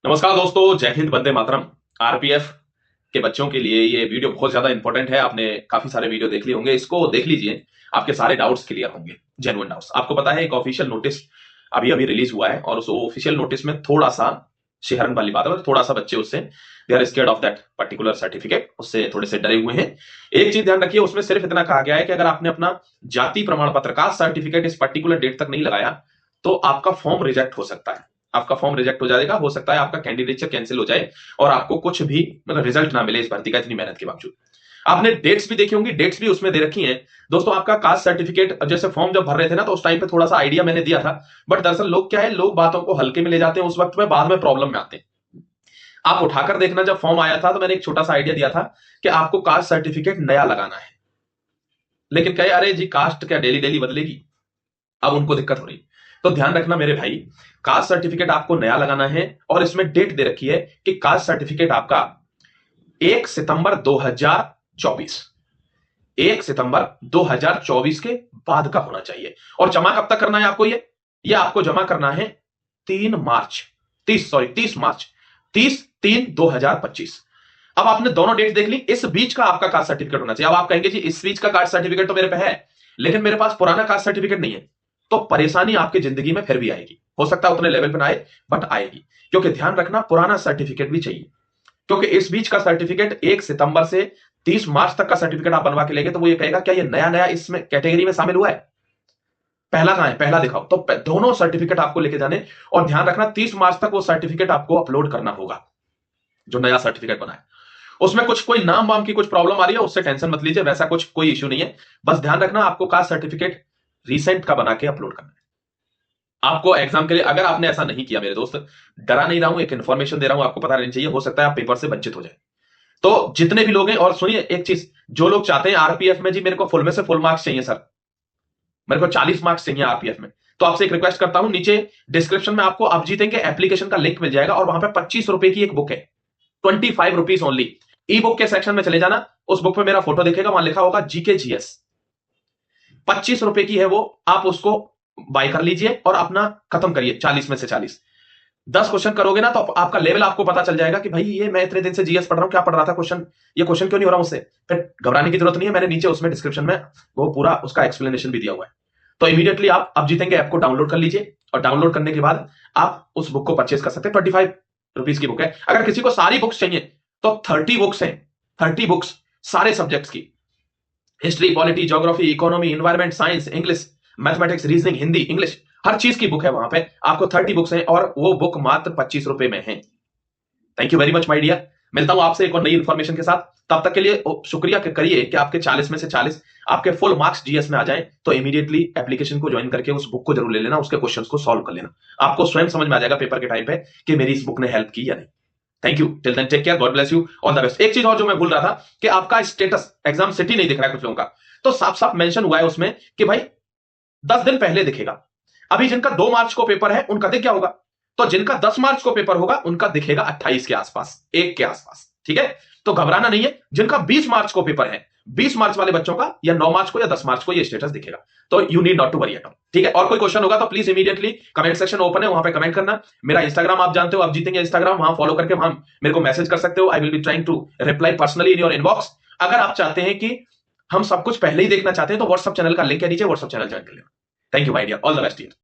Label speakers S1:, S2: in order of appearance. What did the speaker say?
S1: नमस्कार दोस्तों, जय हिंद, वंदे मातरम। आरपीएफ के बच्चों के लिए ये वीडियो बहुत ज्यादा इंपॉर्टेंट है। आपने काफी सारे वीडियो देख लिए होंगे, इसको देख लीजिए, आपके सारे डाउट्स क्लियर होंगे, जेन्युइन डाउट्स। आपको पता है एक ऑफिशियल नोटिस अभी अभी रिलीज हुआ है और उस ऑफिशियल नोटिस में थोड़ा सा शिहरन वाली बात है, थोड़ा सा बच्चे उससे they are scared of that particular certificate, उससे थोड़े से डरे हुए हैं। एक चीज ध्यान रखिए, उसमें सिर्फ इतना कहा गया है कि अगर आपने अपना जाति प्रमाण पत्र का सर्टिफिकेट इस पर्टिकुलर डेट तक नहीं लगाया तो आपका फॉर्म रिजेक्ट हो सकता है। आपका फॉर्म रिजेक्ट हो जाएगा, हो सकता है आपका कैंडिडेचर कैंसिल हो जाए और आपको कुछ भी मतलब रिजल्ट ना मिले इस भर्ती का इतनी मेहनत के बावजूद। आपने डेट्स भी देखी होंगी, डेट्स भी उसमें दे रखी हैं। दोस्तों, आपका कास्ट सर्टिफिकेट जैसे फॉर्म जब भर रहे थे ना, तो उस टाइम पे थोड़ा सा आइडिया मैंने दिया था, बट दरअसल लोग क्या है, लोग बातों को हल्के में ले जाते हैं उस वक्त में, बाद में प्रॉब्लम में आते हैं। आप उठाकर देखना, जब फॉर्म आया था तो मैंने एक छोटा सा आइडिया दिया था कि आपको कास्ट सर्टिफिकेट नया लगाना है, लेकिन कहे अरे जी कास्ट क्या डेली डेली बदलेगी, अब उनको दिक्कत हो रही। तो ध्यान रखना मेरे भाई, कास्ट सर्टिफिकेट आपको नया लगाना है और इसमें डेट दे रखी है कि कास्ट सर्टिफिकेट आपका 1 सितंबर 2024, 1 सितंबर 2024 के बाद का होना चाहिए। और जमा कब तक करना है आपको? ये आपको जमा करना है 3 मार्च 30 मार्च 30/3/2025। अब आपने दोनों डेट देख ली, इस बीच का आपका कास्ट सर्टिफिकेट होना चाहिए। अब आप कहेंगे जी इस बीच का कास्ट सर्टिफिकेट तो मेरे पे है, लेकिन मेरे पास पुराना कास्ट सर्टिफिकेट नहीं है, तो परेशानी आपकी जिंदगी में फिर भी आएगी। हो सकता है उतने लेवल पर ना आए, बट आएगी, क्योंकि ध्यान रखना पुराना सर्टिफिकेट भी चाहिए। क्योंकि इस बीच का सर्टिफिकेट 1 सितंबर से 30 मार्च तक का सर्टिफिकेट आप बनवा के लेंगे तो वो ये कहेगा क्या ये नया नया इसमें कैटेगरी में शामिल हुआ है, पहला कहां है, पहला दिखाओ। तो दोनों सर्टिफिकेट आपको लेके जाने, और ध्यान रखना 30 मार्च तक वो सर्टिफिकेट आपको अपलोड करना होगा, जो नया सर्टिफिकेट बना है। उसमें कुछ कोई नाम वाम की कुछ प्रॉब्लम आ रही है, उससे टेंशन मत लीजिए, वैसा कुछ कोई इश्यू नहीं है। बस ध्यान रखना आपको कास्ट सर्टिफिकेट रिसेंट का बना के अपलोड करना है। आपको एग्जाम के लिए, अगर आपने ऐसा नहीं किया मेरे दोस्त, डरा नहीं रहा हूं, एक इन्फॉर्मेशन दे रहा हूं, आपको पता रहनी चाहिए, हो सकता है आप पेपर से वंचित हो जाए। तो जितने भी लोग हैं, और सुनिए एक चीज, जो लोग चाहते हैं आरपीएफ में जी मेरे को फुल में से फुल मार्क्स चाहिए सर, मेरे को 40 मार्क्स चाहिए आरपीएफ में, तो आपसे एक रिक्वेस्ट करता हूं, नीचे डिस्क्रिप्शन में आपको आप जीतेंगे एप्लीकेशन का लिंक मिल जाएगा, और वहां पे 25 रुपए की एक बुक है, 25 रुपीज ओनली। ई बुक के सेक्शन में चले जाना, उस बुक में मेरा फोटो दिखेगा, वहां लिखा होगा जीके जीएस, 25 रुपए की है वो, आप उसको बाय कर लीजिए और अपना खत्म करिए। 40 में से 40, 10 क्वेश्चन करोगे ना तो आपका लेवल आपको पता चल जाएगा कि भाई ये मैं इतने दिन से जीएस पढ़ रहा हूं, क्या पढ़ रहा था, क्वेश्चन ये क्वेश्चन क्यों नहीं हो रहा मुझसे। फिर घबराने की जरूरत नहीं है, मैंने नीचे उसमें डिस्क्रिप्शन में वो पूरा उसका एक्सप्लेनेशन भी दिया हुआ है। तो इमीडिएटली आप अब जीतेंगे ऐप को डाउनलोड कर लीजिए, और डाउनलोड करने के बाद आप उस बुक को परचेज कर सकते हैं। 25 रुपीज की बुक है। अगर किसी को सारी बुक्स चाहिए तो 30 बुक्स हैं, 30 बुक्स सारे सब्जेक्ट्स की, history, polity, geography, economy, environment, science, English, mathematics, reasoning, Hindi, English, हर चीज की बुक है वहां पे। आपको 30 बुक्स हैं और वो बुक मात्र 25 रुपए में है। Thank you very much my dear. मिलता हूं आपसे एक और नई इंफॉर्मेशन के साथ, तब तक के लिए शुक्रिया करिए कि आपके 40 में से 40 आपके फुल मार्क्स जीएस में आ जाएं। तो इमीडिएटली एप्लीकेशन को ज्वाइन करके उस बुक को जरूर ले लेना, उसके क्वेश्चंस को सॉल्व कर लेना, आपको स्वयं समझ में आ जाएगा पेपर के टाइम पे कि मेरी इस बुक ने हेल्प की या नहीं। Thank you, till then take care, God bless you, all the best. एक चीज और जो मैं भूल रहा था कि आपका स्टेटस एग्जाम सिटी नहीं दिख रहा है कुछ लोगों का, तो साफ साफ मेंशन हुआ है उसमें कि भाई 10 दिन पहले दिखेगा। अभी जिनका 2 मार्च को पेपर है उनका दिख गया होगा, तो जिनका 10 मार्च को पेपर होगा उनका दिखेगा 28 के आसपास, 1 के आसपास, ठीक है। तो घबराना नहीं है, जिनका 20 मार्च को पेपर है, 20 मार्च वाले बच्चों का या 9 मार्च को या 10 मार्च को ये स्टेटस दिखेगा। तो you need not to worry at all, ठीक है। और कोई क्वेश्चन होगा तो please immediately comment section open है, वहां पे कमेंट करना। मेरा इंस्टाग्राम आप जानते हो, आप जीतेंगे इंस्टाग्राम, वहां फॉलो करके वहां मेरे को मैसेज कर सकते हो। I will be trying to reply personally in your inbox. अगर आप चाहते हैं कि हम सब कुछ पहले ही देखना चाहते हैं तो व्हाट्सएप चैनल का लिंक है नीचे, व्हाट्सएप चैनल ज्वाइन कर लेना। Thank you my dear, all the best dear.